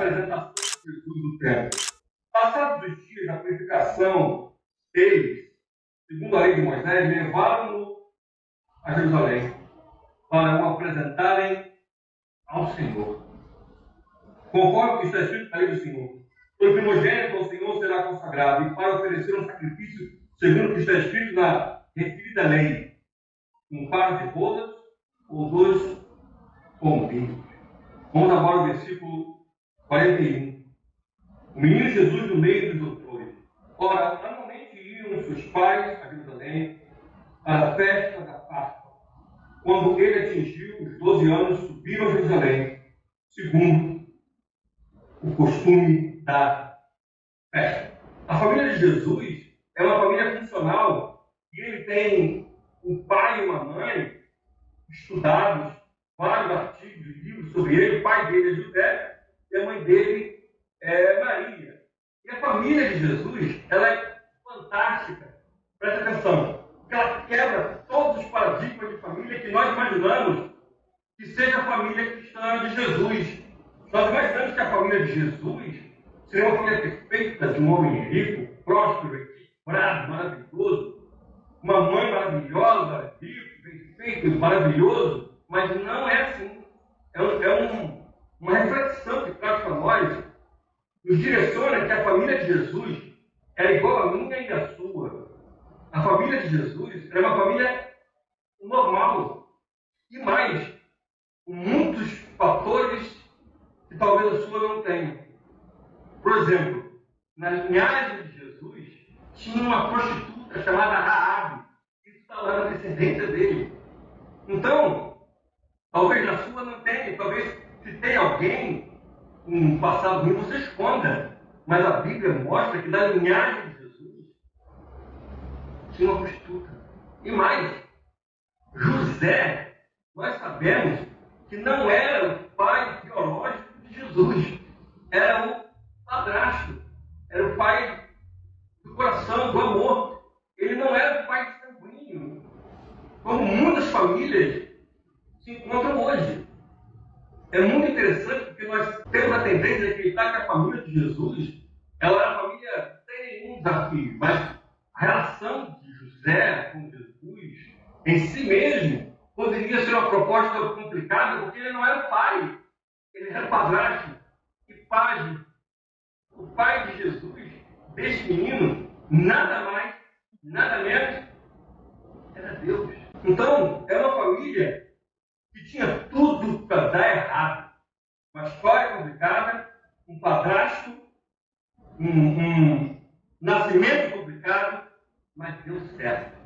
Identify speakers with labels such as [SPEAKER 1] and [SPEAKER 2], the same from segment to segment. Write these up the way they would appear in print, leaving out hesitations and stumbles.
[SPEAKER 1] apresentação de Jesus no templo. Passados os dias da purificação deles, segundo a lei de Moisés, levaram-no a Jerusalém para o apresentarem ao Senhor. Conforme o que está escrito na lei do Senhor, o primogênito ao Senhor será consagrado, e para oferecer um sacrifício segundo o que está escrito na referida lei, um par de bodas ou 2 pombinhos. Vamos agora ao versículo 41. O menino Jesus no meio dos doutores. Ora, anualmente iam seus pais a Jerusalém para a festa da Páscoa. Quando ele atingiu os 12 anos, subiram a Jerusalém, segundo o costume da festa. A família de Jesus é uma família funcional e ele tem um pai e uma mãe estudados, vários artigos e livros sobre ele. O pai dele é José e a mãe dele é Maria. E a família de Jesus, ela é fantástica. Presta atenção, porque ela quebra todos os paradigmas de família que nós imaginamos que seja a família cristã de Jesus. Nós imaginamos que a família de Jesus seria uma família perfeita, de um homem rico, próspero, equilibrado, maravilhoso, uma mãe maravilhosa, rico, perfeito, maravilhoso, mas não é assim. Uma reflexão que traz para nós, nos direciona que a família de Jesus é igual a minha e a sua. A família de Jesus é uma família normal. E mais, com muitos fatores que talvez a sua não tenha. Por exemplo, na linhagem de Jesus, tinha uma prostituta chamada Raabe. Isso está lá na descendência dele. Então, talvez na sua não tenha. Talvez se tem alguém com um passado ruim, você esconda. Mas a Bíblia mostra que na linhagem de Jesus tinha uma prostituta. E mais, José, nós sabemos que não era o pai biológico de Jesus. Era o padrasto. Era o pai do coração, do amor. Ele não era o pai sanguíneo, como muitas famílias se encontram hoje. É muito interessante porque nós temos a tendência de acreditar que a família de Jesus ela é uma família sem nenhum desafio, mas a relação de José com Jesus em si mesmo poderia ser uma proposta complicada, porque ele não era o pai, ele era o padrasto e pajem. O pai de Jesus, deste menino, nada mais, nada menos, era Deus. Então, é uma família que tinha tudo para dar errado. Uma história complicada, um padrasto, um nascimento complicado, mas deu certo.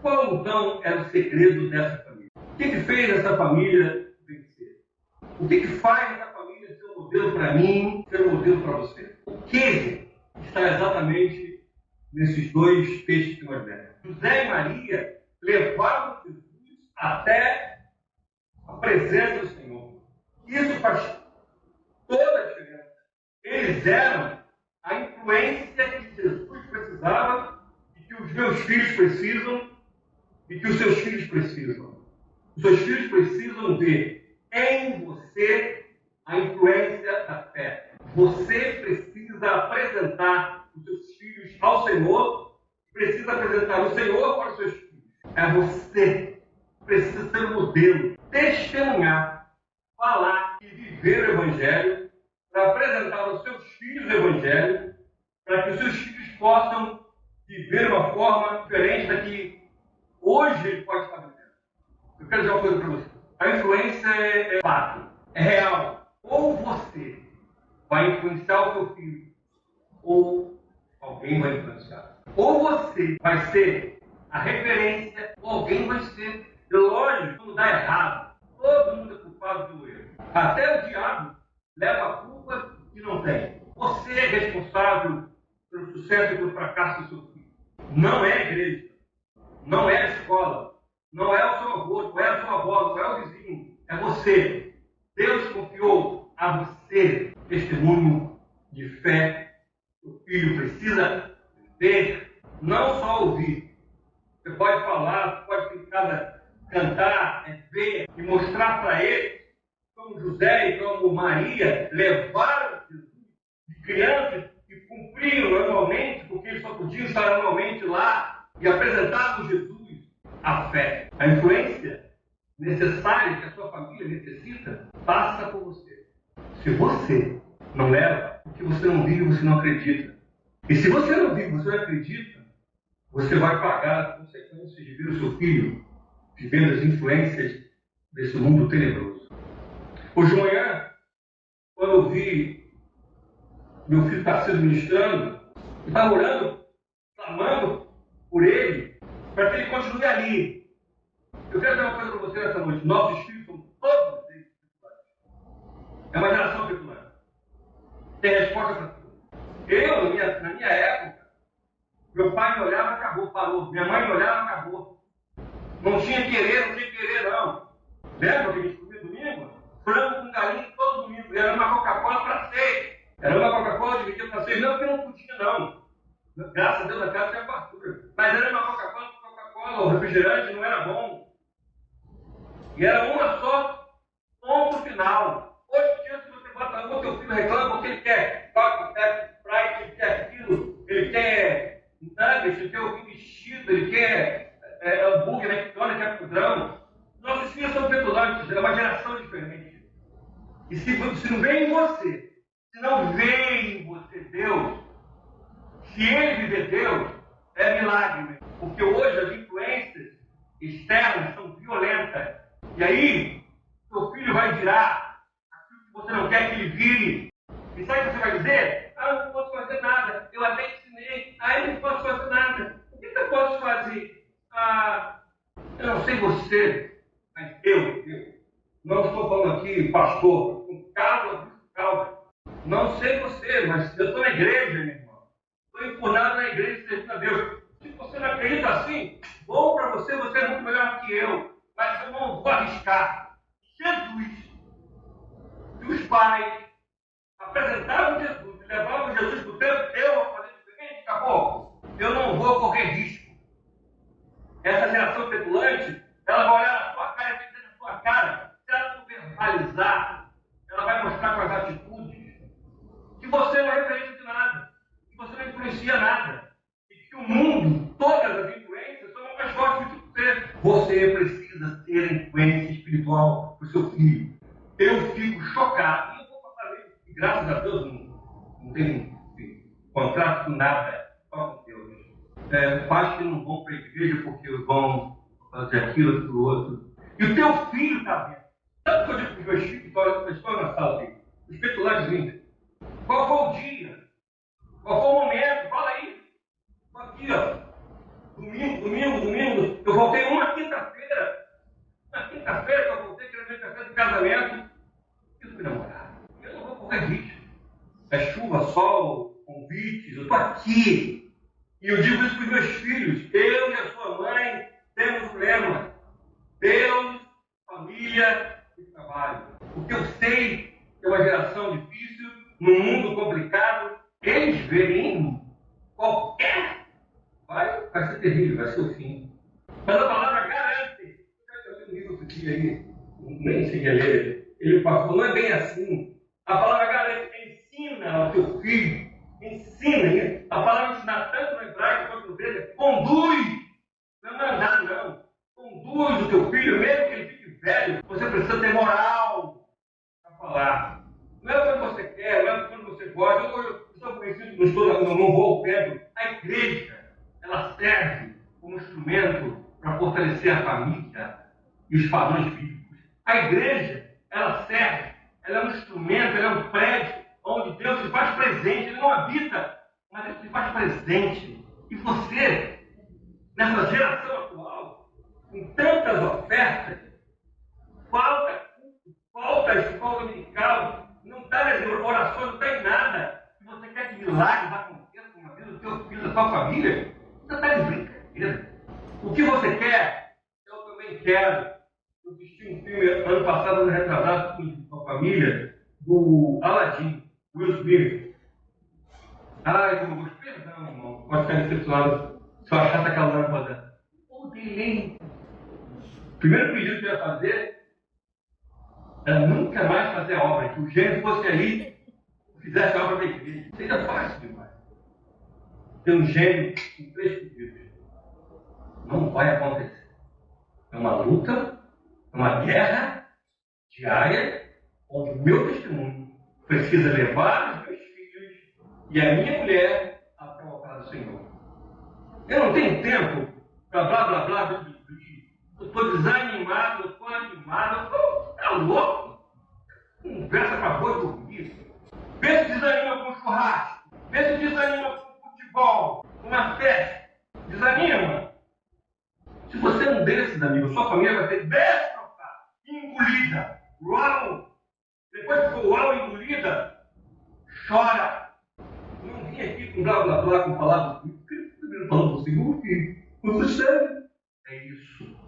[SPEAKER 1] Qual, então, era o segredo dessa família? O que fez essa família vencer? O que faz essa família ser um modelo para mim, ser um modelo para você? O que está exatamente nesses dois textos que nós lemos? José e Maria levaram Jesus até a presença do Senhor. Isso faz toda a diferença. Eles eram a influência que Jesus precisava e que os meus filhos precisam e que os seus filhos precisam. Os seus filhos precisam ver em você a influência da fé. Você precisa apresentar os seus filhos ao Senhor, precisa apresentar o Senhor para os seus filhos. É você que precisa ser o modelo, testemunhar, falar e viver o Evangelho, para apresentar aos seus filhos o Evangelho, para que os seus filhos possam viver de uma forma diferente da que hoje ele pode estar vivendo. Eu quero dizer uma coisa para você. A influência é fato, é real. Ou você vai influenciar o seu filho, ou alguém vai influenciar. Ou você vai ser a referência, ou alguém vai ser. E lógico, quando dá errado, todo mundo é culpado do erro. Até o diabo leva a culpa que não tem. Você é responsável pelo sucesso e pelo fracasso do seu filho. Não é a igreja, não é a escola, não é o seu avô, não é a sua avó, não é o vizinho, é você. Deus confiou a você testemunho de fé. O filho precisa ver, não só ouvir. Você pode falar, você pode ficar em casa, cantar, ver e mostrar para ele como José e como Maria, levaram Jesus de criança e cumpriam anualmente, porque eles só podiam estar anualmente lá, e apresentavam Jesus à fé. A influência necessária que a sua família necessita passa por você. Se você não leva, o que você não vive, você não acredita. E se você não vive, você não acredita, você vai pagar as consequências de ver o seu filho vivendo as influências desse mundo tenebroso. Hoje de manhã, quando eu vi meu filho estar sendo ministrando, eu estava orando, clamando por ele, para que ele continue ali. Eu quero dizer uma coisa para você nessa noite. Nossos filhos são todos eles petulares. É uma geração petulante. Tem resposta para tudo. Eu, na minha época, meu pai me olhava, acabou, parou. Minha mãe me olhava, acabou. Não tinha querer, não. Lembra que a gente comia domingo? Frango com galinha todo domingo. Era uma Coca-Cola para 6. Era uma Coca-Cola dividida para 6. Não, porque não podia, não. Graças a Deus, na casa tinha fartura. Mas era uma Coca-Cola, o refrigerante não era bom. E era uma só, ponto final. Hoje em dia, se você bota o teu filho reclama porque ele quer Coca, quer Sprite, ele quer aquilo, ele quer nuggets, ele quer o vestido, ele quer hambúrguer, McDonald's, quer podrão. Nossos filhos são petulantes, é uma geração diferente. E se não vem em você, se não vem em você Deus, se ele viver Deus, é milagre mesmo. Porque hoje as influências externas são violentas. E aí, seu filho vai virar aquilo que você não quer que ele vire. E sabe o que você vai dizer? Ah, eu não posso fazer nada. Eu até ensinei. Ah, eu não posso fazer nada. O que eu posso fazer? Ah, eu não sei você, mas eu. Não estou falando aqui, pastor, com calma. Não sei você, mas eu estou na igreja, meu irmão. Estou enfurnado na igreja servindo a Deus. Se você não acredita assim, bom para você, você é muito melhor que eu. Mas eu não vou arriscar. Jesus e os pais apresentaram Jesus, levavam Jesus para o tempo, eu vou fazer diferente, acabou. Eu não vou correr risco. Essa geração petulante, ela vai olhar na sua cara e vai dizer na sua cara, se ela não verbalizar, ela vai mostrar com as atitudes que você não é referência de nada, que você não influencia nada, e que o mundo, todas as influências, são mais fortes do que você. Você precisa ter influência espiritual para o seu filho. Eu fico chocado, e eu vou passar isso, e graças a Deus não tem contrato com nada, só com Deus. Pais que não vão para a igreja porque vão fazer aquilo, aquilo, outro. E o teu filho está vendo. Tanto que eu digo para os meus filhos, estou na sala aqui, os petulares lindos. Qual foi o dia? Qual foi o momento? Fala aí. Estou aqui, ó. Domingo. Eu voltei uma quinta-feira. Na quinta-feira que eu voltei, que era minha festa de casamento. Eu fui namorar. Eu não vou correr risco. É chuva, sol, convites. Eu estou aqui. E eu digo isso para os meus filhos. Eu e a sua mãe temos um problema. Deus, família e trabalho. Porque eu sei que é uma geração difícil, num mundo complicado. Eles verem qualquer vai ser terrível, vai ser o fim. Mas a palavra garante. Eu li um livro outro dia aí, nem sei a ler. Ele falou, não é bem assim. A palavra garante, ensina ao teu filho, ensina. A palavra ensinar tanto no hebraico quanto no grego, conduz. Não é mandar, não. Conduz o teu filho, mesmo que ele fique velho, você precisa ter moral para falar. Não é quando você quer, não é quando você gosta. Eu estou convencido, não vou ao Pedro. A igreja, ela serve como instrumento para fortalecer a família e os padrões bíblicos. A igreja, ela serve, ela é um instrumento, ela é um prédio onde Deus se faz presente. Ele não habita, mas ele se faz presente. E você, nessa geração atual, com tantas ofertas, falta a escola dominical, não está nas orações, não está em nada. Se você quer que milagres aconteçam na vida do teu filho, da tua família, você está de brincadeira. O que você quer, eu também quero. Eu assisti um filme ano passado, ano retrasado, com a família, do Aladdin, Will Smith. Ai, como eu gosto, perdão, irmão, pode ficar decepcionado se eu achasse aquela lâmpada. O primeiro pedido que eu ia fazer Ela nunca mais fazia a obra, que o gênio fosse aí e fizesse a obra da igreja. Seria fácil demais. Ter um gênio com 3 pedidos. Não vai acontecer. É uma luta, é uma guerra diária, onde o meu testemunho precisa levar os meus filhos e a minha mulher até o altar do Senhor. Eu não tenho tempo para blá blá blá. Eu estou desanimado, eu estou animado, tá louco? Conversa para boi dormir. Vê se desanima com churrasco, vê se desanima com futebol, com uma festa. Desanima. Se você é um desses, amigo, sua família vai ser destroçada, engolida. Uau! Depois que for uau engolida, chora. Não vim aqui com blá blá blá, com palavras falando do Senhor, que o sucede. É isso.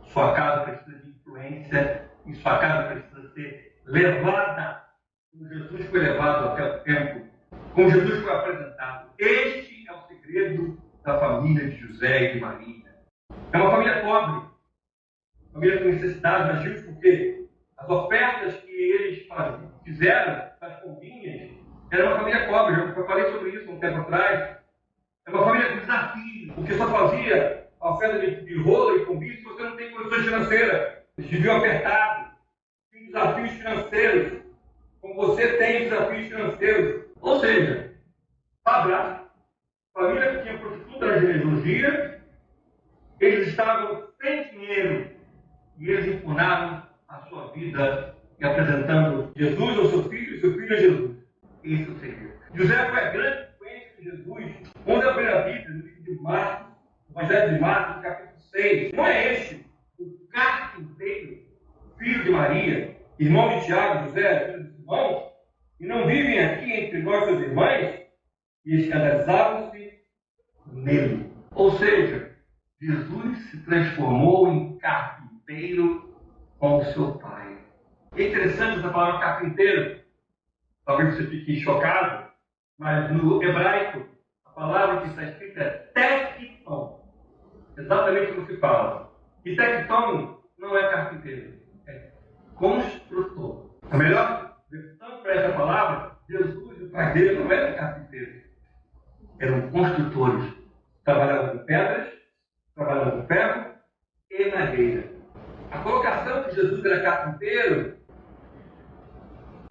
[SPEAKER 1] Sua casa precisa de influência e sua casa precisa ser levada como Jesus foi levado até o templo, como Jesus foi apresentado. Este é o segredo da família de José e de Maria. É uma família pobre, família com necessidade, mas justo porque as ofertas que eles fizeram das pombinhas era uma família pobre. Eu falei sobre isso um tempo atrás. É uma família com desafio, porque só fazia a oferta de rola e pombinha se você não tem condições financeiras. Eles viviam apertados, tinham desafios financeiros, como você tem desafios financeiros. Ou seja, padrasto, família que tinha prostituta na genealogia, eles estavam sem dinheiro e eles impugnaram a sua vida e apresentando Jesus ao seu filho e seu filho a Jesus. Esse é o segredo. José foi a grande influência de Jesus. Quando eu abri a Bíblia, no livro de Marcos, no Evangelho de Marcos, no capítulo 6, não é este o carpinteiro, filho de Maria, irmão de Tiago, José, filho de Simão, e não vivem aqui entre nós, seus irmãos, e escandalizavam-se nele. Ou seja, Jesus se transformou em carpinteiro com o seu pai. É interessante essa palavra carpinteiro. Talvez você fique chocado, mas no hebraico, a palavra que está escrita é tecton. Exatamente como se fala. E tecton não é carpinteiro, é construtor. A melhor versão para essa palavra, Jesus e o pai dele não eram carpinteiros, eram construtores. Trabalhavam com pedras, trabalhavam com ferro e madeira. A colocação que Jesus era carpinteiro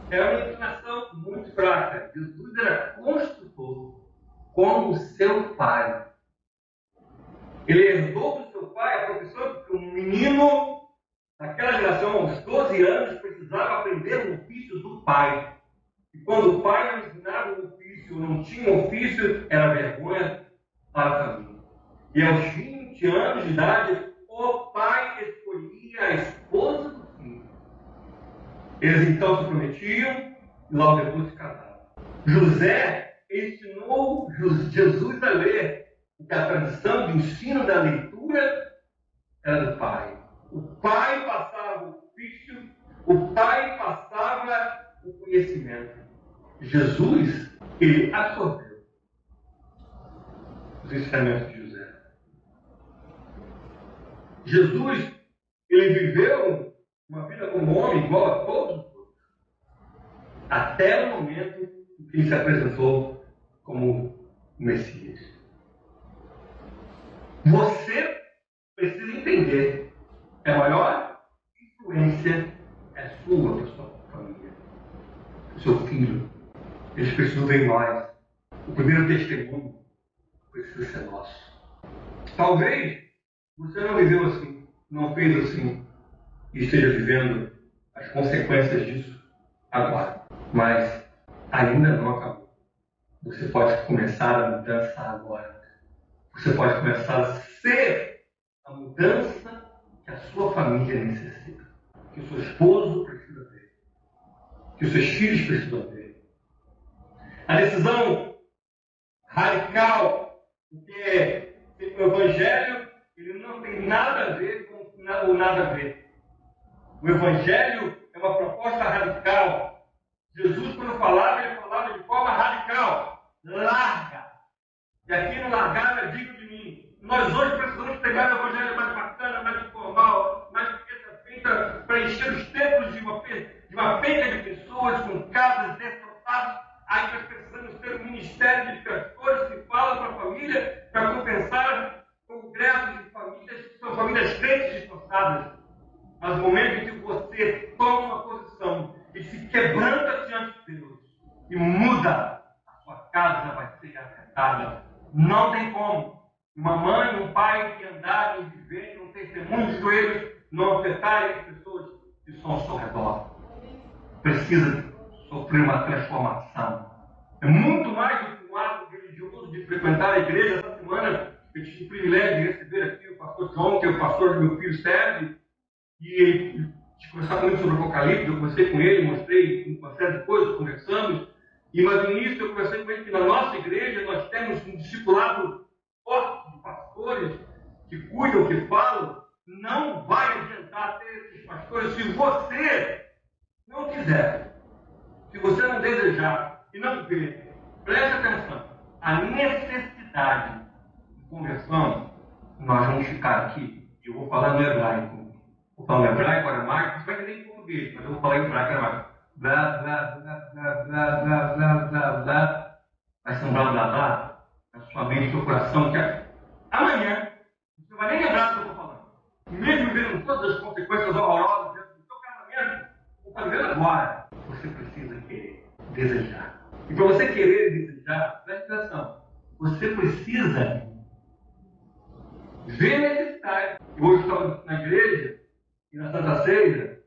[SPEAKER 1] é uma inclinação muito fraca. Jesus era construtor, como seu pai. Ele herdou do seu pai a profissão de que um menino, naquela geração, aos 12 anos, precisava aprender o ofício do pai. E quando o pai não ensinava o ofício, não tinha um ofício, era vergonha para a família. E aos 20 anos de idade, o pai escolhia a esposa do filho. Eles então se prometiam e logo depois se casaram. José ensinou Jesus a ler, porque a tradição de ensino da leitura era do pai. O pai passava o ofício, o pai passava o conhecimento. Jesus, ele absorveu os ensinamentos de José. Jesus, ele viveu uma vida como homem igual a todos os outros, até o momento em que ele se apresentou como Messias. Você precisa entender que a maior influência é sua, da sua família, do seu filho. Eles precisam ver nós. O primeiro testemunho precisa ser nosso. Talvez você não viveu assim, não fez assim, e esteja vivendo as consequências disso agora. Mas ainda não acabou. Você pode começar a mudança agora. Você pode começar a ser a mudança que a sua família necessita. Que o seu esposo precisa ver. Que os seus filhos precisam ver. A decisão radical, porque o Evangelho ele não tem nada a ver com o nada a ver. O Evangelho é uma proposta radical. Jesus, quando falava, ele falava de forma radical. Larga. E aqui no largar é digo de mim. Nós hoje precisamos pegar o Evangelho mais bacana, mais informal, mais feita para encher os templos de uma mas o momento em que você toma uma posição e se quebranta diante de Deus e muda, a sua casa vai ser afetada. Não tem como uma mãe, um pai que andarem e viverem um testemunho de joelhos não afetarem as pessoas que estão ao seu redor. Precisa sofrer uma transformação. É muito mais do que um ato religioso de frequentar a igreja. Essa semana eu tive o privilégio de receber aqui o pastor João, que é o pastor do meu filho Sérgio, e de conversar comigo sobre o Apocalipse. Eu conversei com ele, mostrei uma série de coisas, conversamos. Mas no início eu conversei com ele que na nossa igreja nós temos um discipulado forte de pastores que cuidam, que falam. Não vai adiantar ter esses pastores se você não quiser, se você não desejar e não ver. Preste atenção, a necessidade de conversão, nós vamos ficar aqui. Eu vou falar no hebraico. Vou falar no hebraico, aramaico, você vai entender em português, mas eu vou falar em hebraico, aramaico. Blá, blá, blá, blá, blá, blá, blá, blá, blá. Vai ser um blá, blá, blá na sua mente, no seu coração, que amanhã você vai nem lembrar do que eu estou falando. Mesmo vendo todas as consequências horrorosas dentro do seu casamento, eu estou vendo agora. Você precisa querer, desejar. E para você querer e desejar, preste atenção, você precisa ver necessidade. Hoje estava na igreja, e na Santa Ceia,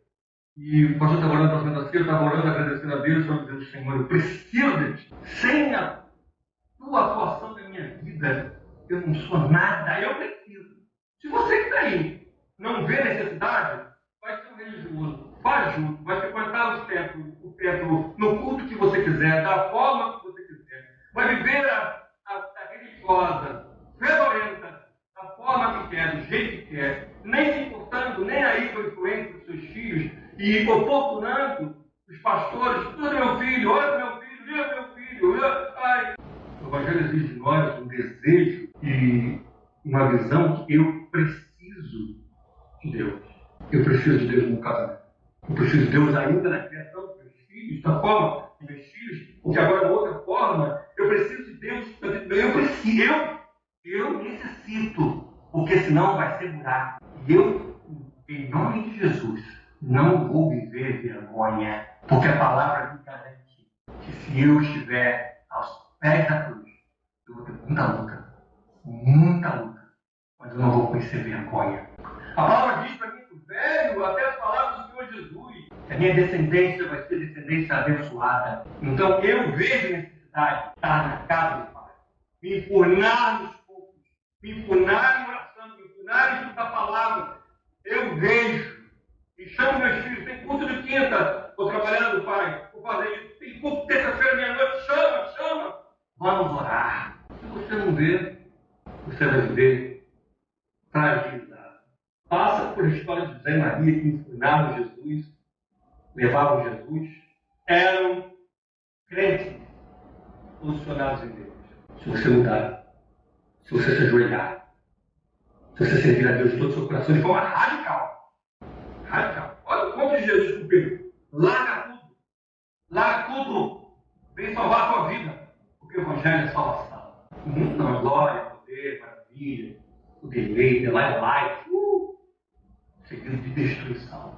[SPEAKER 1] e o pastor estava orando para a Santa Ceia, eu estava orando, agradecendo a Deus, estava dizendo, Senhor, eu preciso de ti. Sem a tua atuação na minha vida, eu não sou nada, eu preciso. Se você que está aí não vê necessidade, vai ser um religioso, vai junto, vai frequentar o templo no culto que você quiser, da forma que você quiser, vai viver a religiosa, fedorenta, da forma que quer, do jeito que quer, nem se importando, nem aí com a influência dos seus filhos, e oportunando os pastores, tudo meu filho, olha meu filho, diga meu filho, ai. O Evangelho exige de nós um desejo e uma visão que eu preciso de Deus. Eu preciso de Deus no casamento. Eu preciso de Deus ainda na criação dos meus filhos, da forma dos meus filhos, porque agora de outra forma, eu preciso de Deus, eu necessito, porque senão vai ser buraco. Eu, em nome de Jesus, não vou viver vergonha, porque a palavra me garante que se eu estiver aos pés da cruz, eu vou ter muita luta, mas eu não vou conhecer vergonha. A palavra diz para mim, velho, até as palavras do Senhor Jesus, que a minha descendência vai ser descendência abençoada. Então eu vejo necessidade de estar na casa do Pai, me enfurnar nos poucos, me enfurnar em oração, me enfurnar em estudar a palavra. Eu vejo e chamo meus filhos, tem culto de quinta, estou trabalhando, pai, vou fazer isso, tem culto terça-feira, meia-noite, chama, vamos orar. Se você não vê, você vai viver fragilizado. Passa por a história de José e Maria que enfurnaram Jesus, levavam Jesus, eram crentes posicionados em Deus. Se você mudar, se você se ajoelhar, se você servir a Deus de todo o seu coração de forma radical. Olha o conto de Jesus com Pedro. Larga tudo. Vem salvar a tua vida. Porque o Evangelho é salvação. O mundo não é glória, poder, maravilha, o deleite, life. Seguido de destruição.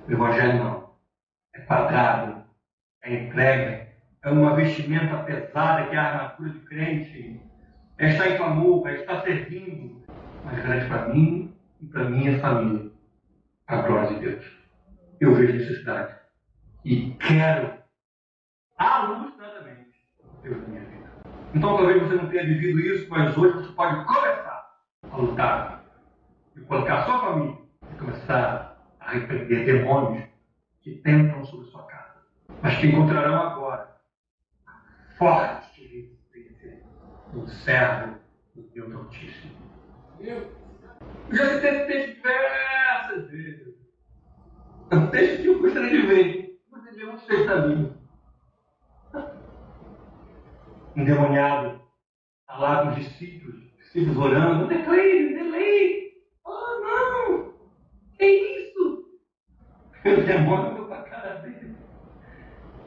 [SPEAKER 1] O Evangelho não. É quadrado, é entrega, é uma vestimenta pesada que é a armadura de crente. É estar em clamor, é estar servindo. Mas garante para mim e para minha família a glória de Deus. Eu vejo necessidade. E quero, alustradamente, Deus na minha vida. Então talvez você não tenha vivido isso, mas hoje você pode começar a lutar e colocar a sua família e começar a repreender demônios que tentam sobre sua casa, mas que encontrarão agora a forte resistência do servo do Deus Altíssimo. Eu já citei esse texto diversas vezes. É um texto que eu gostaria de ver. Gostaria de ver muitos textos da Bíblia. Endemoniado, está lá com os discípulos orando. Delay. Oh, não! Que isso? O demônio foi para a cara dele.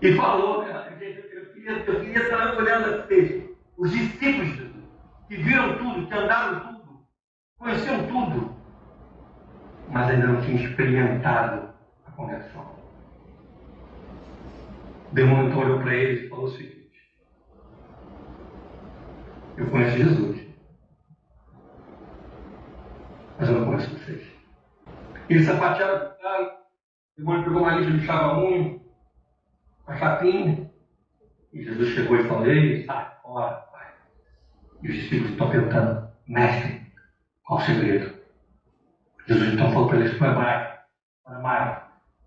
[SPEAKER 1] E falou, eu queria estar olhando esse texto. Os discípulos de Jesus, que viram tudo, que andaram tudo, conheciam tudo. mas ainda não tinha experimentado a conversão. O demônio então olhou para eles e falou o seguinte: eu conheço Jesus, mas eu não conheço vocês. Eles sapatearam com o cara, o demônio pegou uma lixa de chava-unha, uma chapinha, e Jesus chegou e falou: ei, sai fora, pai. E os discípulos estão perguntando: mestre, qual o segredo? Jesus então falou para eles: foi mais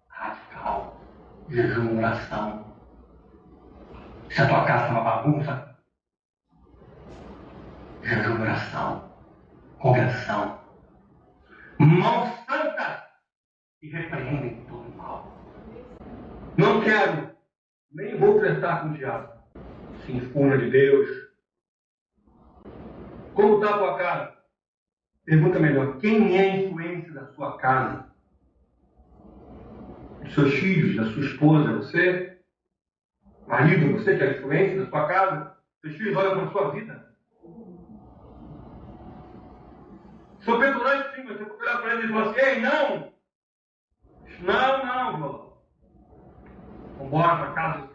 [SPEAKER 1] radical, jejum, oração. Se a tua casa está uma bagunça, jejum, oração, conversão, mãos santas que repreendem todo o mal. Não quero, nem vou tratar com o diabo. Se infunda de Deus. Como está a tua casa? Pergunta melhor: quem é a influência da sua casa? Dos seus filhos, da sua esposa, você? Marido, você que é a influência da sua casa? Seus filhos olham para a sua vida? Sou petulante, sim, você pode olhar para ele e falar assim: ei, não, João. Vamos embora para casa